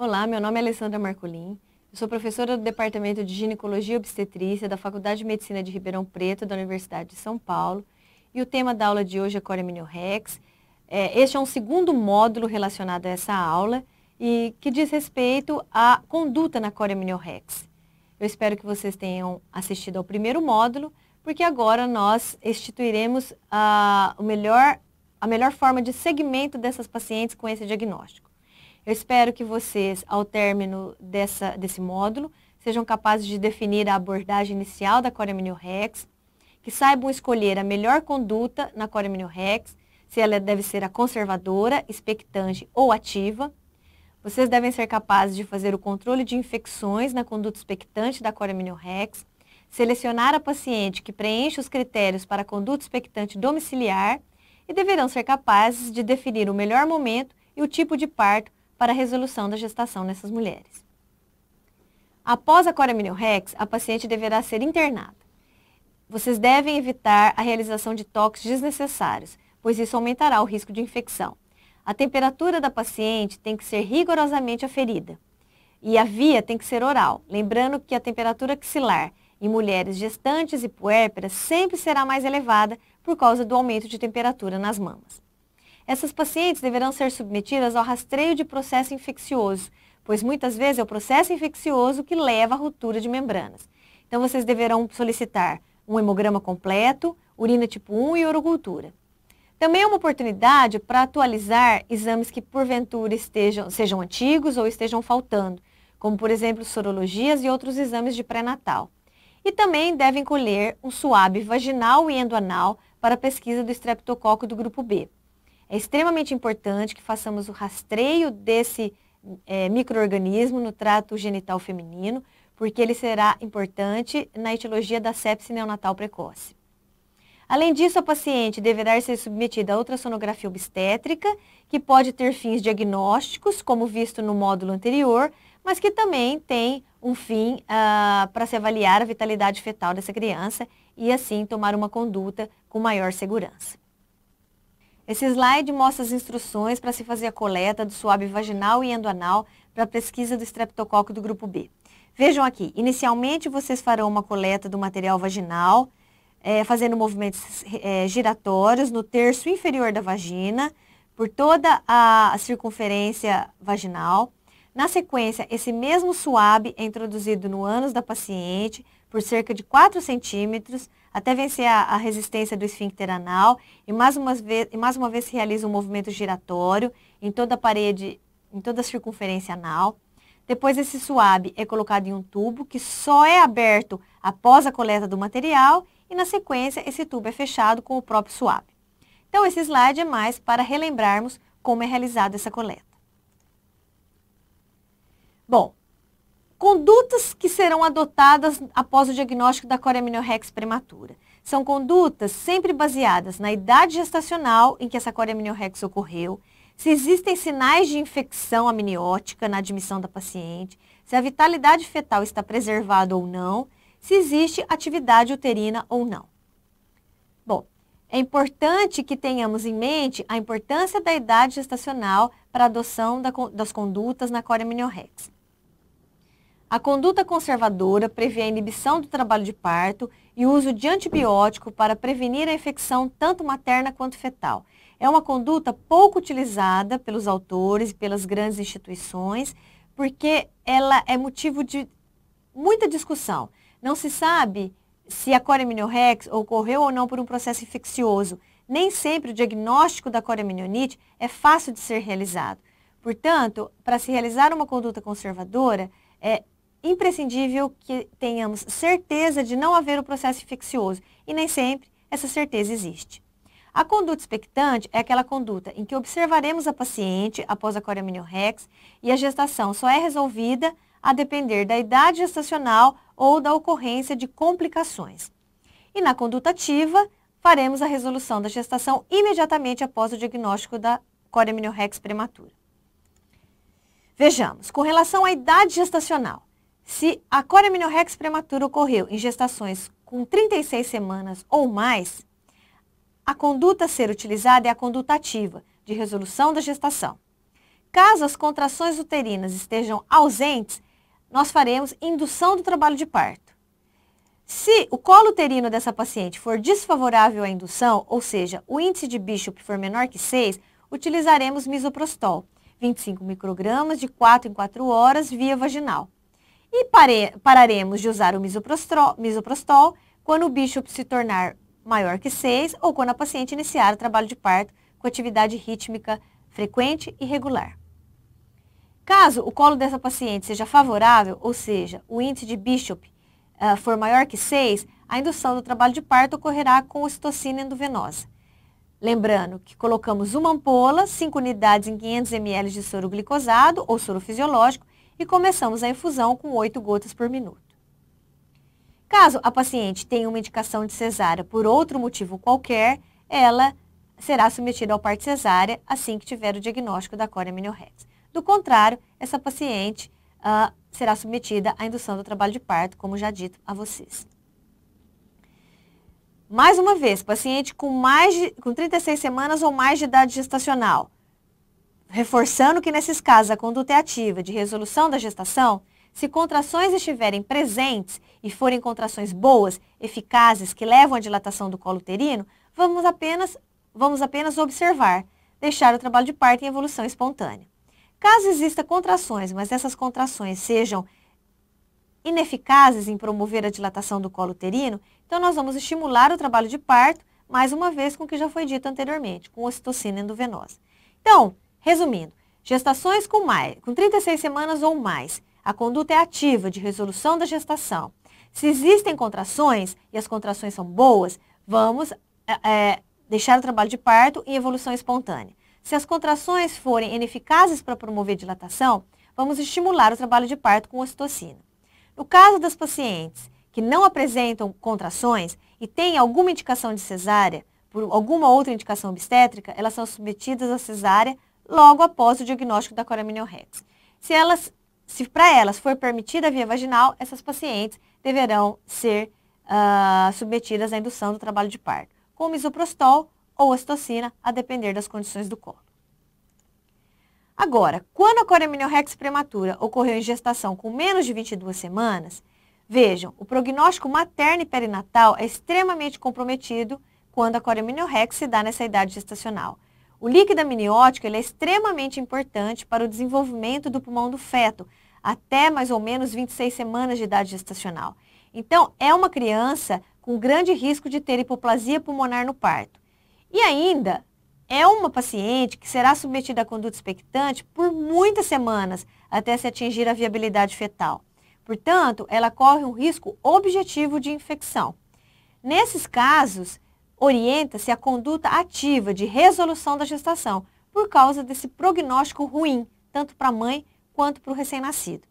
Olá, meu nome é Alessandra Marcolin, eu sou professora do Departamento de Ginecologia e Obstetrícia da Faculdade de Medicina de Ribeirão Preto, da Universidade de São Paulo, e o tema da aula de hoje é Coreminilrex. Este é um segundo módulo relacionado a essa aula e que diz respeito à conduta na Coreminilrex. Eu espero que vocês tenham assistido ao primeiro módulo, porque agora nós instituiremos a melhor forma de segmento dessas pacientes com esse diagnóstico. Eu espero que vocês, ao término desse módulo, sejam capazes de definir a abordagem inicial da Coreminilrex, que saibam escolher a melhor conduta na Coreminilrex, se ela deve ser a conservadora, expectante ou ativa. Vocês devem ser capazes de fazer o controle de infecções na conduta expectante da Coreminilrex, selecionar a paciente que preenche os critérios para a conduta expectante domiciliar e deverão ser capazes de definir o melhor momento e o tipo de parto para a resolução da gestação nessas mulheres. Após a Coreminilrex, a paciente deverá ser internada. Vocês devem evitar a realização de toques desnecessários, pois isso aumentará o risco de infecção. A temperatura da paciente tem que ser rigorosamente aferida e a via tem que ser oral, lembrando que a temperatura axilar em mulheres gestantes e puérperas sempre será mais elevada por causa do aumento de temperatura nas mamas. Essas pacientes deverão ser submetidas ao rastreio de processo infeccioso, pois muitas vezes é o processo infeccioso que leva à ruptura de membranas. Então vocês deverão solicitar um hemograma completo, urina tipo 1 e urocultura. Também é uma oportunidade para atualizar exames que porventura sejam antigos ou estejam faltando, como por exemplo sorologias e outros exames de pré-natal. E também devem colher um suave vaginal e endoanal para a pesquisa do estreptococo do grupo B. É extremamente importante que façamos o rastreio desse micro-organismo no trato genital feminino, porque ele será importante na etiologia da sepse neonatal precoce. Além disso, a paciente deverá ser submetida a ultrassonografia obstétrica, que pode ter fins diagnósticos, como visto no módulo anterior, mas que também tem um fim para se avaliar a vitalidade fetal dessa criança e assim tomar uma conduta com maior segurança. Esse slide mostra as instruções para se fazer a coleta do suave vaginal e endoanal para a pesquisa do estreptococo do grupo B. Vejam aqui, inicialmente vocês farão uma coleta do material vaginal, fazendo movimentos giratórios no terço inferior da vagina, por toda a circunferência vaginal. Na sequência, esse mesmo suave é introduzido no ânus da paciente por cerca de 4 centímetros, até vencer a resistência do esfíncter anal e mais uma vez se realiza um movimento giratório em toda a parede, em toda a circunferência anal. Depois esse suave é colocado em um tubo que só é aberto após a coleta do material e na sequência esse tubo é fechado com o próprio suave. Então esse slide é mais para relembrarmos como é realizada essa coleta. Bom, condutas que serão adotadas após o diagnóstico da Coreminilrex prematura. São condutas sempre baseadas na idade gestacional em que essa Coreminilrex ocorreu, se existem sinais de infecção amniótica na admissão da paciente, se a vitalidade fetal está preservada ou não, se existe atividade uterina ou não. Bom, é importante que tenhamos em mente a importância da idade gestacional para a adoção das condutas na Coreminilrex. A conduta conservadora prevê a inibição do trabalho de parto e o uso de antibiótico para prevenir a infecção tanto materna quanto fetal. É uma conduta pouco utilizada pelos autores e pelas grandes instituições, porque ela é motivo de muita discussão. Não se sabe se a Coreminilrex ocorreu ou não por um processo infeccioso. Nem sempre o diagnóstico da coreminionite é fácil de ser realizado. Portanto, para se realizar uma conduta conservadora, é imprescindível que tenhamos certeza de não haver o processo infeccioso e nem sempre essa certeza existe. A conduta expectante é aquela conduta em que observaremos a paciente após a Coreminilrex e a gestação só é resolvida a depender da idade gestacional ou da ocorrência de complicações. E na conduta ativa, faremos a resolução da gestação imediatamente após o diagnóstico da Coreminilrex prematura. Vejamos, com relação à idade gestacional, se a Coreminilrex prematura ocorreu em gestações com 36 semanas ou mais, a conduta a ser utilizada é a conduta ativa, de resolução da gestação. Caso as contrações uterinas estejam ausentes, nós faremos indução do trabalho de parto. Se o colo uterino dessa paciente for desfavorável à indução, ou seja, o índice de Bishop for menor que 6, utilizaremos misoprostol, 25 microgramas de 4 em 4 horas via vaginal. E pararemos de usar o misoprostol quando o Bishop se tornar maior que 6 ou quando a paciente iniciar o trabalho de parto com atividade rítmica frequente e regular. Caso o colo dessa paciente seja favorável, ou seja, o índice de Bishop for maior que 6, a indução do trabalho de parto ocorrerá com ocitocina endovenosa. Lembrando que colocamos uma ampola, 5 unidades em 500 ml de soro glicosado ou soro fisiológico e começamos a infusão com 8 gotas por minuto. Caso a paciente tenha uma indicação de cesárea por outro motivo qualquer, ela será submetida ao parto cesárea assim que tiver o diagnóstico da coreamniorrex. Do contrário, essa paciente será submetida à indução do trabalho de parto, como já dito a vocês. Mais uma vez, paciente com 36 semanas ou mais de idade gestacional. Reforçando que nesses casos a conduta é ativa de resolução da gestação, se contrações estiverem presentes e forem contrações boas, eficazes, que levam à dilatação do colo uterino, vamos apenas observar, deixar o trabalho de parto em evolução espontânea. Caso exista contrações, mas essas contrações sejam ineficazes em promover a dilatação do colo uterino, então nós vamos estimular o trabalho de parto, mais uma vez com o que já foi dito anteriormente, com ocitocina endovenosa. Então, resumindo, gestações com 36 semanas ou mais, a conduta é ativa de resolução da gestação. Se existem contrações, e as contrações são boas, vamos deixar o trabalho de parto em evolução espontânea. Se as contrações forem ineficazes para promover dilatação, vamos estimular o trabalho de parto com ocitocina. No caso das pacientes que não apresentam contrações e têm alguma indicação de cesárea, por alguma outra indicação obstétrica, elas submetidas à cesárea logo após o diagnóstico da coreamniorrex. Se para elas for permitida a via vaginal, essas pacientes deverão ser submetidas à indução do trabalho de parto, com misoprostol ou ocitocina, a depender das condições do colo. Agora, quando a coreamniorrex prematura ocorreu em gestação com menos de 22 semanas, vejam, o prognóstico materno e perinatal é extremamente comprometido quando a coreamniorrex se dá nessa idade gestacional. O líquido amniótico ele é extremamente importante para o desenvolvimento do pulmão do feto, até mais ou menos 26 semanas de idade gestacional. Então, é uma criança com grande risco de ter hipoplasia pulmonar no parto. E ainda, é uma paciente que será submetida à conduta expectante por muitas semanas até se atingir a viabilidade fetal. Portanto, ela corre um risco objetivo de infecção. Nesses casos, orienta-se a conduta ativa de resolução da gestação, por causa desse prognóstico ruim, tanto para a mãe quanto para o recém-nascido.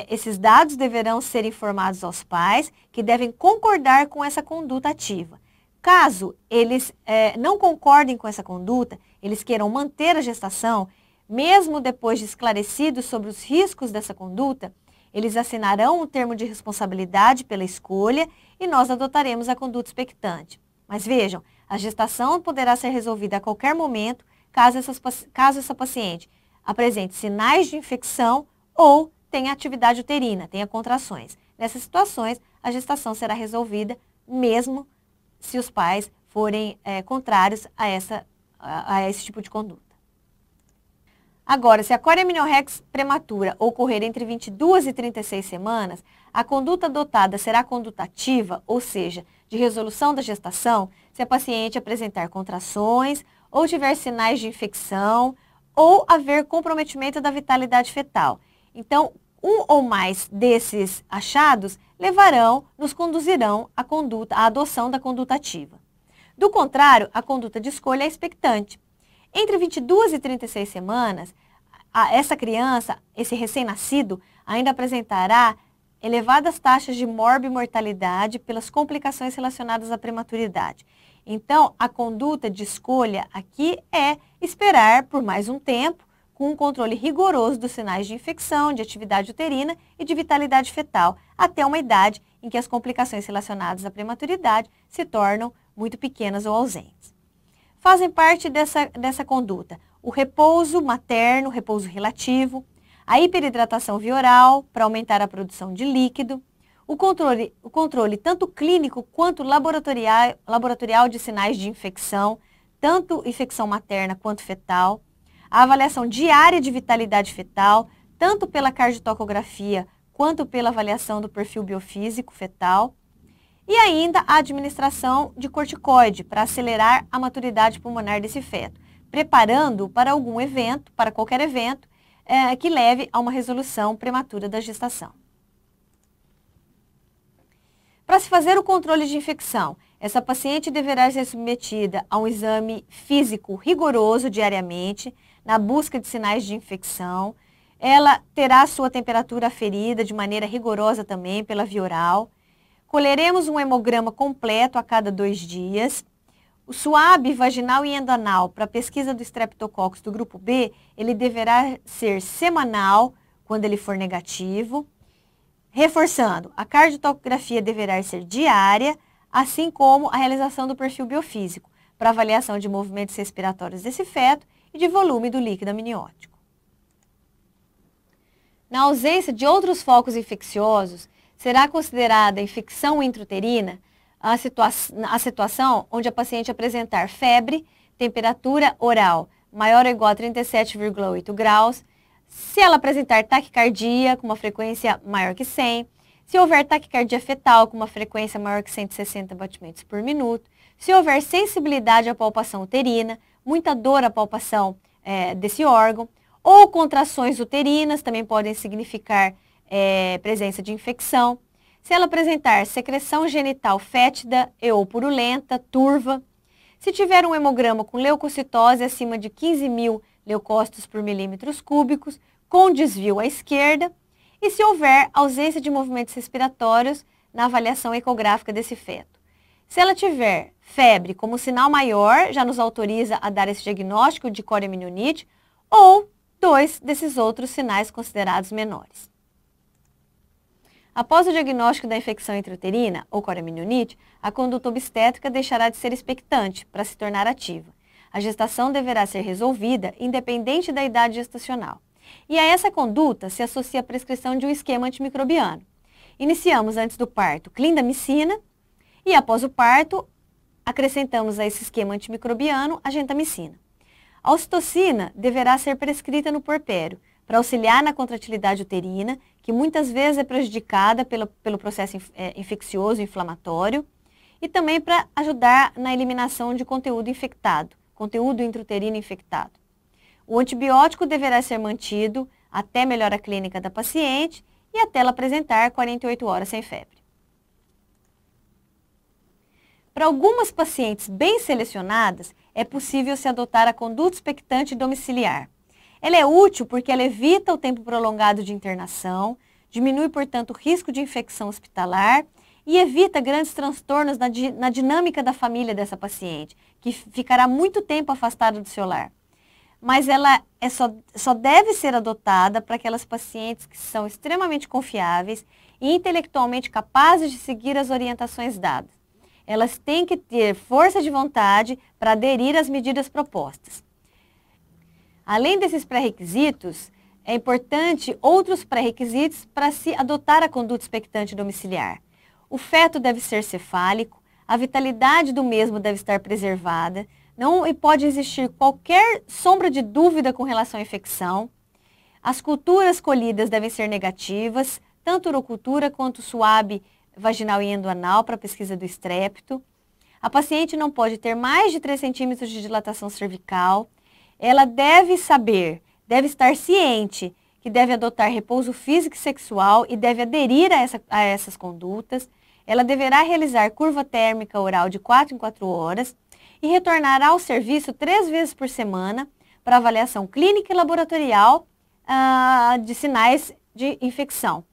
Esses dados deverão ser informados aos pais, que devem concordar com essa conduta ativa. Caso eles não concordem com essa conduta, eles queiram manter a gestação, mesmo depois de esclarecidos sobre os riscos dessa conduta, eles assinarão um termo de responsabilidade pela escolha e nós adotaremos a conduta expectante. Mas vejam, a gestação poderá ser resolvida a qualquer momento, caso essa paciente apresente sinais de infecção ou tenha atividade uterina, tenha contrações. Nessas situações, a gestação será resolvida mesmo se os pais forem contrários a esse tipo de conduta. Agora, se a coreamniorrex prematura ocorrer entre 22 e 36 semanas, a conduta adotada será conduta ativa, ou seja, de resolução da gestação, se a paciente apresentar contrações ou tiver sinais de infecção ou haver comprometimento da vitalidade fetal. Então, um ou mais desses achados nos conduzirão à adoção da conduta ativa. Do contrário, a conduta de escolha é expectante. Entre 22 e 36 semanas, essa criança, esse recém-nascido, ainda apresentará elevadas taxas de morbimortalidade pelas complicações relacionadas à prematuridade. Então, a conduta de escolha aqui é esperar por mais um tempo, com um controle rigoroso dos sinais de infecção, de atividade uterina e de vitalidade fetal, até uma idade em que as complicações relacionadas à prematuridade se tornam muito pequenas ou ausentes. Fazem parte dessa conduta o repouso materno, repouso relativo, a hiperidratação via oral para aumentar a produção de líquido, o controle tanto clínico quanto laboratorial de sinais de infecção, tanto infecção materna quanto fetal, a avaliação diária de vitalidade fetal, tanto pela cardiotocografia quanto pela avaliação do perfil biofísico fetal, e ainda a administração de corticoide para acelerar a maturidade pulmonar desse feto, preparando para algum evento, para qualquer evento, que leve a uma resolução prematura da gestação. Para se fazer o controle de infecção, essa paciente deverá ser submetida a um exame físico rigoroso diariamente, na busca de sinais de infecção. Ela terá sua temperatura aferida de maneira rigorosa também pela via oral. Colheremos um hemograma completo a cada 2 dias. O SWAB vaginal e endoanal para pesquisa do Streptococcus do grupo B, ele deverá ser semanal quando ele for negativo. Reforçando, a cardiotocografia deverá ser diária, assim como a realização do perfil biofísico, para avaliação de movimentos respiratórios desse feto e de volume do líquido amniótico. Na ausência de outros focos infecciosos, será considerada infecção intrauterina a situação onde a paciente apresentar febre, temperatura oral maior ou igual a 37,8 graus, se ela apresentar taquicardia com uma frequência maior que 100, se houver taquicardia fetal com uma frequência maior que 160 batimentos por minuto, se houver sensibilidade à palpação uterina, muita dor à palpação desse órgão, ou contrações uterinas também podem significar presença de infecção, se ela apresentar secreção genital fétida ou purulenta, turva, se tiver um hemograma com leucocitose acima de 15.000 leucócitos por milímetros cúbicos, com desvio à esquerda, e se houver ausência de movimentos respiratórios na avaliação ecográfica desse feto. Se ela tiver febre como sinal maior, já nos autoriza a dar esse diagnóstico de coreamnionite, ou 2 desses outros sinais considerados menores. Após o diagnóstico da infecção intrauterina ou coreamnionite, a conduta obstétrica deixará de ser expectante para se tornar ativa. A gestação deverá ser resolvida independente da idade gestacional. E a essa conduta se associa a prescrição de um esquema antimicrobiano. Iniciamos antes do parto clindamicina e após o parto acrescentamos a esse esquema antimicrobiano a gentamicina. A ocitocina deverá ser prescrita no puerpério para auxiliar na contratilidade uterina, que muitas vezes é prejudicada pelo processo infeccioso inflamatório, e também para ajudar na eliminação de conteúdo infectado, conteúdo intrauterino infectado. O antibiótico deverá ser mantido até melhora clínica da paciente e até ela apresentar 48 horas sem febre. Para algumas pacientes bem selecionadas, é possível se adotar a conduta expectante domiciliar. Ela é útil porque ela evita o tempo prolongado de internação, diminui, portanto, o risco de infecção hospitalar e evita grandes transtornos na dinâmica da família dessa paciente, que ficará muito tempo afastada do seu lar. Mas ela só deve ser adotada para aquelas pacientes que são extremamente confiáveis e intelectualmente capazes de seguir as orientações dadas. Elas têm que ter força de vontade para aderir às medidas propostas. Além desses pré-requisitos, é importante outros pré-requisitos para se adotar a conduta expectante domiciliar. O feto deve ser cefálico, a vitalidade do mesmo deve estar preservada, não pode existir qualquer sombra de dúvida com relação à infecção. As culturas colhidas devem ser negativas, tanto urocultura quanto SWAB vaginal e endoanal para pesquisa do estrépito. A paciente não pode ter mais de 3 centímetros de dilatação cervical. Ela deve estar ciente que deve adotar repouso físico e sexual e deve aderir a essas condutas. Ela deverá realizar curva térmica oral de 4 em 4 horas e retornará ao serviço 3 vezes por semana para avaliação clínica e laboratorial de sinais de infecção.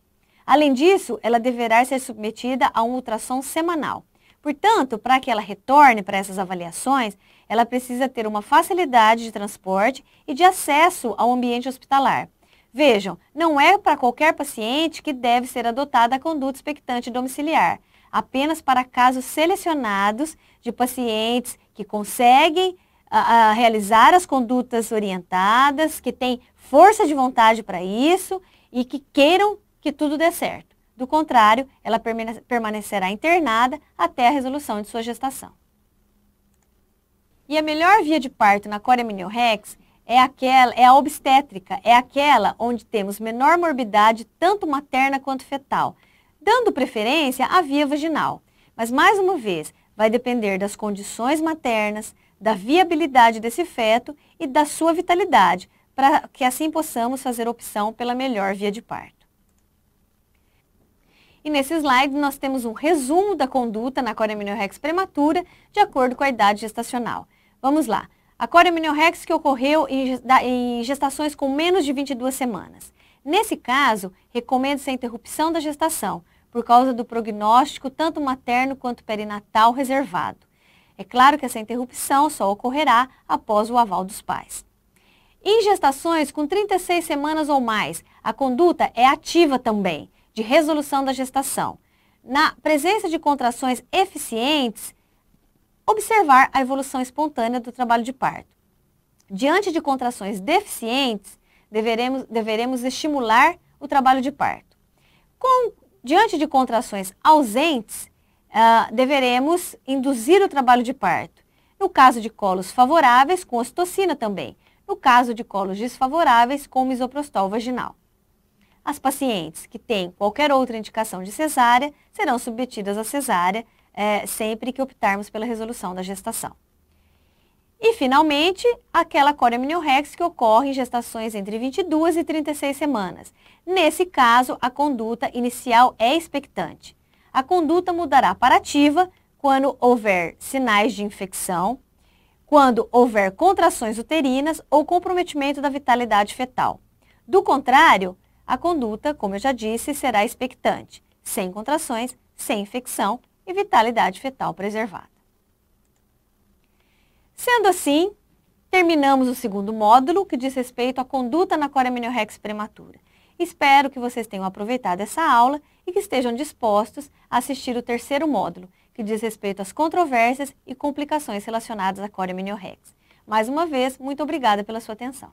Além disso, ela deverá ser submetida a um ultrassom semanal. Portanto, para que ela retorne para essas avaliações, ela precisa ter uma facilidade de transporte e de acesso ao ambiente hospitalar. Vejam, não é para qualquer paciente que deve ser adotada a conduta expectante domiciliar, apenas para casos selecionados de pacientes que conseguem a realizar as condutas orientadas, que têm força de vontade para isso e que queiram que tudo dê certo. Do contrário, ela permanecerá internada até a resolução de sua gestação. E a melhor via de parto na coreminilrex é a obstétrica, é aquela onde temos menor morbidade, tanto materna quanto fetal, dando preferência à via vaginal. Mas, mais uma vez, vai depender das condições maternas, da viabilidade desse feto e da sua vitalidade, para que assim possamos fazer opção pela melhor via de parto. E nesse slide nós temos um resumo da conduta na coreminilrex prematura de acordo com a idade gestacional. Vamos lá. A coreminilrex que ocorreu em gestações com menos de 22 semanas. Nesse caso, recomenda-se a interrupção da gestação, por causa do prognóstico tanto materno quanto perinatal reservado. É claro que essa interrupção só ocorrerá após o aval dos pais. Em gestações com 36 semanas ou mais, a conduta é ativa também, de resolução da gestação. Na presença de contrações eficientes, observar a evolução espontânea do trabalho de parto. Diante de contrações deficientes, deveremos estimular o trabalho de parto. Diante de contrações ausentes, deveremos induzir o trabalho de parto. No caso de colos favoráveis, com ocitocina também. No caso de colos desfavoráveis, com misoprostol vaginal. As pacientes que têm qualquer outra indicação de cesárea serão submetidas à cesárea sempre que optarmos pela resolução da gestação. E, finalmente, aquela coreminilrex que ocorre em gestações entre 22 e 36 semanas. Nesse caso, a conduta inicial é expectante. A conduta mudará para ativa quando houver sinais de infecção, quando houver contrações uterinas ou comprometimento da vitalidade fetal. Do contrário, a conduta, como eu já disse, será expectante, sem contrações, sem infecção e vitalidade fetal preservada. Sendo assim, terminamos o segundo módulo, que diz respeito à conduta na coreminilrex prematura. Espero que vocês tenham aproveitado essa aula e que estejam dispostos a assistir o terceiro módulo, que diz respeito às controvérsias e complicações relacionadas à coreminilrex. Mais uma vez, muito obrigada pela sua atenção.